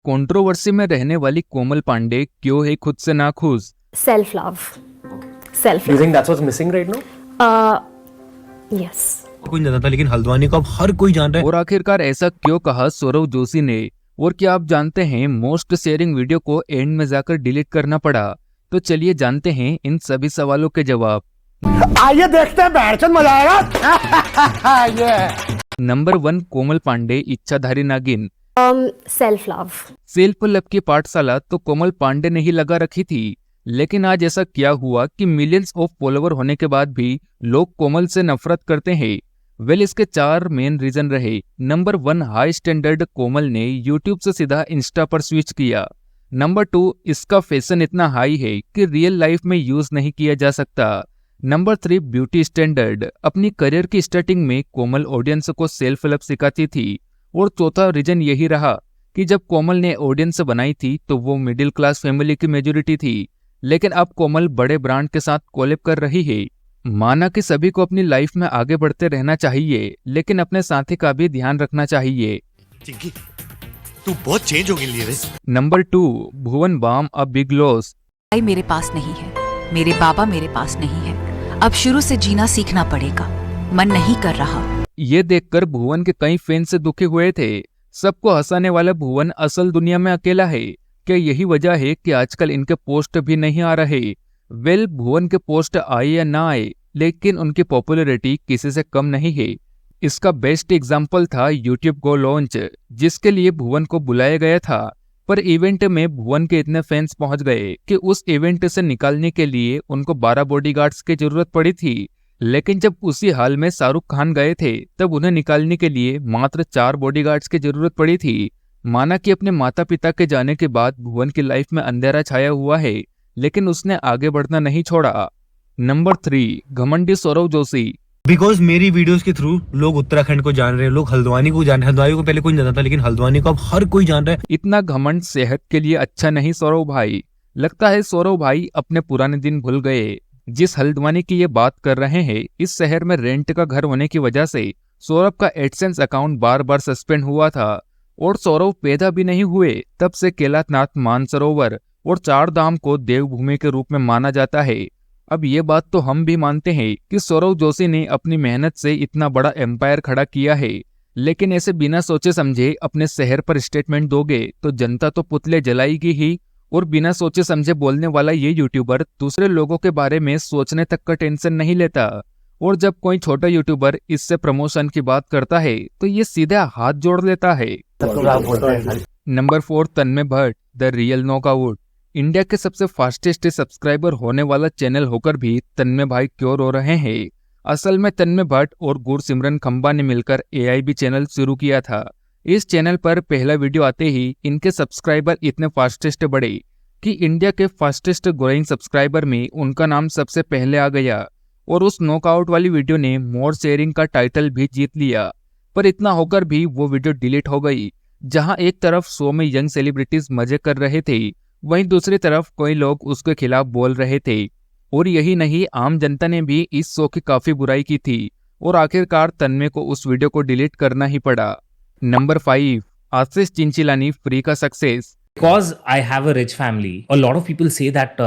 Controversy में रहने वाली कोमल पांडे क्यों है खुद से नाखुश? Self love. Self Do you love. think that's what's missing right now? Yes. कोई नहीं जानता लेकिन हल्द्वानी को अब हर कोई जान रहा है। और आखिरकार ऐसा क्यों कहा सौरव जोशी ने? और क्या आप जानते हैं मोस्ट शेयरिंग वीडियो को एंड में जाकर डिलीट करना पड़ा? तो चलिए जानते हैं इन सभी सवालों के जवाब। आइए देखते हैं, बैठकर मजा आएगा। नंबर 1, कोमल पांडे इच्छाधारी नागिन। Self love. सेल्फ लव की पाठशाला तो कोमल पांडे ने ही लगा रखी थी, लेकिन आज ऐसा क्या हुआ कि मिलियंस ऑफ फॉलोवर होने के बाद भी लोग कोमल से नफरत करते हैं? वेल, इसके 4 मेन रीजन रहे। नंबर 1, हाई स्टैंडर्ड कोमल ने यूट्यूब से सीधा इंस्टा पर स्विच किया। नंबर 2, इसका फैशन इतना हाई है कि रियल लाइफ में यूज नहीं किया जा सकता। Number 3, beauty standard. अपनी करियर की स्टार्टिंग में कोमल ऑडियंस को सेल्फ लव सिखाती थी। और चौथा रीजन यही रहा कि जब कोमल ने ऑडियंस बनाई थी तो वो मिडिल क्लास फैमिली की मेजोरिटी थी, लेकिन अब कोमल बड़े ब्रांड के साथ कोलैब कर रही है। माना कि सभी को अपनी लाइफ में आगे बढ़ते रहना चाहिए, लेकिन अपने साथी का भी ध्यान रखना चाहिए। चिंकी, तू बहुत चेंज हो गई रे। Number 2, Bhuvan Bam a big loss. भाई मेरे पास नहीं है, मेरे बाबा मेरे पास नहीं है, अब शुरू से जीना सीखना पड़ेगा, मन नहीं कर रहा। ये देखकर भुवन के कई फैंस से दुखी हुए थे। सबको हंसाने वाला भुवन असल दुनिया में अकेला है। क्या यही वजह है कि आजकल इनके पोस्ट भी नहीं आ रहे? वेल, भुवन के पोस्ट आए या ना आए, लेकिन उनकी पॉपुलैरिटी किसी से कम नहीं है। इसका बेस्ट एग्जाम्पल था यूट्यूब गो लॉन्च, जिसके लिए भुवन को बुलाया गया था। पर इवेंट में भुवन के इतने फैंस पहुंच गए कि उस इवेंट से निकालने के लिए उनको 12 बॉडीगार्ड्स की जरूरत पड़ी थी। लेकिन जब उसी हाल में शाहरुख खान गए थे तब उन्हें निकालने के लिए मात्र 4 बॉडीगार्ड्स की जरूरत पड़ी थी। माना कि अपने माता पिता के जाने के बाद भुवन की लाइफ में अंधेरा छाया हुआ है, लेकिन उसने आगे बढ़ना नहीं छोड़ा। नंबर 3, घमंडी सौरव जोशी। बिकॉज मेरी वीडियोस के थ्रू लोग उत्तराखंड को जान रहे हैं, लोग हल्द्वानी को जान रहे हैं। हल्द्वानी को पहले कोई नहीं जानता लेकिन हल्द्वानी को अब हर कोई जान रहा है। इतना घमंड सेहत के लिए अच्छा नहीं सौरव भाई। लगता है सौरव भाई अपने पुराने दिन भूल गए। जिस हल्द्वानी की ये बात कर रहे हैं, इस शहर में रेंट का घर होने की वजह से सौरभ का एडसेंस अकाउंट बार बार सस्पेंड हुआ था। और सौरभ पैदा भी नहीं हुए तब से केदारनाथ मानसरोवर और 4 धाम को देवभूमि के रूप में माना जाता है। अब ये बात तो हम भी मानते हैं कि सौरव जोशी ने अपनी मेहनत से इतना बड़ा एम्पायर खड़ा किया है, लेकिन ऐसे बिना सोचे समझे अपने शहर पर स्टेटमेंट दोगे तो जनता तो पुतले जलाएगी ही। और बिना सोचे समझे बोलने वाला ये यूट्यूबर दूसरे लोगों के बारे में सोचने तक का टेंशन नहीं लेता। और जब कोई छोटा यूट्यूबर इससे प्रमोशन की बात करता है तो ये सीधा हाथ जोड़ लेता है। Number 4, Tanmay Bhatt the real knockout. India के सबसे फास्टेस्ट सब्सक्राइबर होने वाला चैनल होकर भी तन्मय भाई क्यों रो रहे हैं? असल में तन्मय भट्ट और गुरसिमरन खंबा ने मिलकर AIB चैनल शुरू किया था। इस चैनल पर पहला वीडियो आते ही इनके सब्सक्राइबर इतने फास्टेस्ट बढ़े कि इंडिया के फास्टेस्ट ग्रोइंग सब्सक्राइबर में उनका नाम सबसे पहले आ गया। और उस नॉकआउट वाली वीडियो ने मोर शेयरिंग का टाइटल भी जीत लिया। पर इतना होकर भी वो वीडियो डिलीट हो गई। जहां एक तरफ शो में यंग सेलिब्रिटीज मजे कर रहे थे, वहीं दूसरी तरफ कोई लोग उसके खिलाफ बोल रहे थे। और यही नहीं, आम जनता ने भी इस शो की काफी बुराई की थी। और आखिरकार तन्मय को उस वीडियो को डिलीट करना ही पड़ा। नंबर 5, आशीष चिंचिलानी फ्री का success. Because I have a rich family, a lot of people say that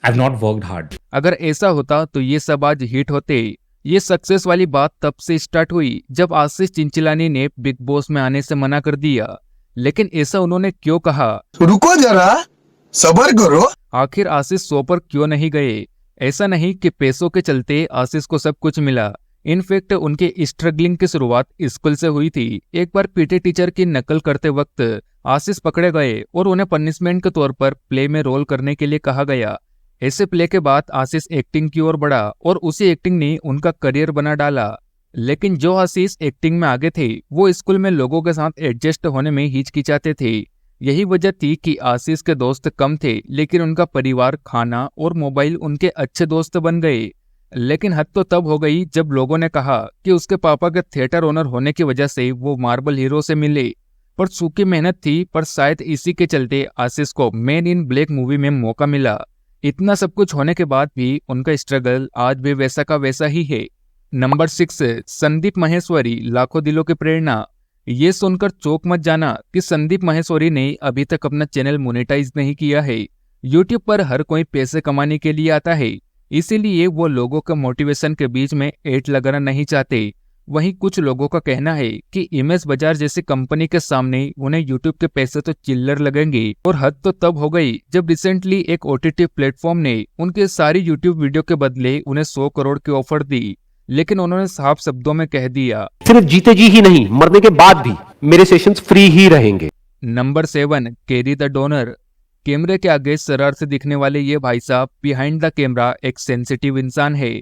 I've not worked hard. अगर ऐसा होता तो ये सब आज हिट होते। ये सक्सेस वाली बात तब से स्टार्ट हुई जब आशीष चिंचिलानी ने बिग बॉस में आने से मना कर दिया। लेकिन ऐसा उन्होंने क्यों कहा? रुको जरा, सब्र करो। आखिर आशीष शो पर क्यों नहीं गए? ऐसा नहीं कि पैसों के चलते आशीष को सब कुछ मिला। इनफैक्ट उनके स्ट्रगलिंग की शुरुआत स्कूल से हुई थी। एक बार पीटी टीचर की नकल करते वक्त आशीष पकड़े गए और उन्हें पनिशमेंट के तौर पर प्ले में रोल करने के लिए कहा गया। ऐसे प्ले के बाद आशीष एक्टिंग की ओर बढ़ा और उसी एक्टिंग ने उनका करियर बना डाला। लेकिन जो आशीष एक्टिंग में आगे थे वो स्कूल में लोगों के साथ एडजस्ट होने में हिचकिचाते थे। यही वजह थी कि आशीष के दोस्त कम थे, लेकिन उनका परिवार, खाना और मोबाइल उनके अच्छे दोस्त बन गए। लेकिन हद तो तब हो गई जब लोगों ने कहा कि उसके पापा के थिएटर ओनर होने की वजह से वो मार्बल हीरो से मिले। पर सूखी मेहनत थी, पर शायद इसी के चलते आशीष को मैन इन ब्लैक मूवी में मौका मिला। इतना सब कुछ होने के बाद भी उनका स्ट्रगल आज भी वैसा का वैसा ही है। नंबर 6, संदीप माहेश्वरी लाखों दिलों की प्रेरणा। ये सुनकर चौंक मत जाना कि संदीप माहेश्वरी ने अभी तक अपना चैनल मोनेटाइज नहीं किया है। यूट्यूब पर हर कोई पैसे कमाने के लिए आता है, इसीलिए वो लोगों का मोटिवेशन के बीच में एड लगाना नहीं चाहते। वहीं कुछ लोगों का कहना है कि इमेज बाजार जैसी कंपनी के सामने उन्हें यूट्यूब के पैसे तो चिल्लर लगेंगे। और हद तो तब हो गई जब रिसेंटली एक OTT प्लेटफॉर्म ने उनके सारी यूट्यूब वीडियो के बदले उन्हें 100 करोड़ की ऑफर दी, लेकिन उन्होंने साफ शब्दों में कह दिया सिर्फ जीते जी ही नहीं, मरने के बाद भी मेरे सेशंस फ्री ही रहेंगे। Number 7, carry the donor. कैमरे के आगे शरार से दिखने वाले ये भाई साहब बिहाइंड द कैमरा एक सेंसिटिव इंसान है।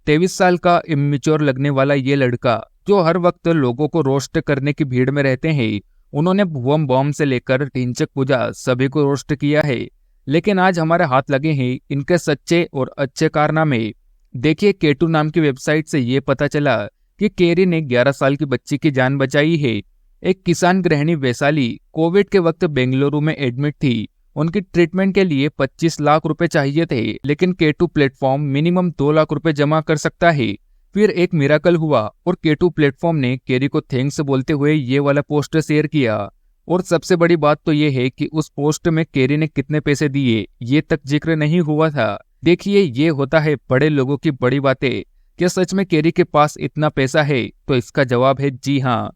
23 साल का इमेच्योर लगने वाला ये लड़का जो हर वक्त लोगों को रोस्ट करने की भीड़ में रहते हैं, उन्होंने भुवम बॉम्ब से लेकर ढिंचक पूजा सभी को रोस्ट किया है। लेकिन आज हमारे हाथ लगे हैं इनके सच्चे और अच्छे कारनामे। देखिए, केटू नाम की वेबसाइट से ये पता चला कि कैरी ने 11 साल की बच्ची की जान बचाई है। एक किसान गृहिणी वैशाली कोविड के वक्त बेंगलुरु में एडमिट थी। उनकी ट्रीटमेंट के लिए 25 लाख रुपए चाहिए थे, लेकिन केटू प्लेटफॉर्म मिनिमम 2 लाख रुपए जमा कर सकता है। फिर एक मिराकल हुआ और केटू प्लेटफॉर्म ने कैरी को थैंक्स बोलते हुए ये वाला पोस्ट शेयर किया। और सबसे बड़ी बात तो ये है कि उस पोस्ट में कैरी ने कितने पैसे दिए ये तक जिक्र नहीं हुआ था। देखिए, ये होता है बड़े लोगों की बड़ी बातें। क्या सच में कैरी के पास इतना पैसा है? तो इसका जवाब है जी हाँ।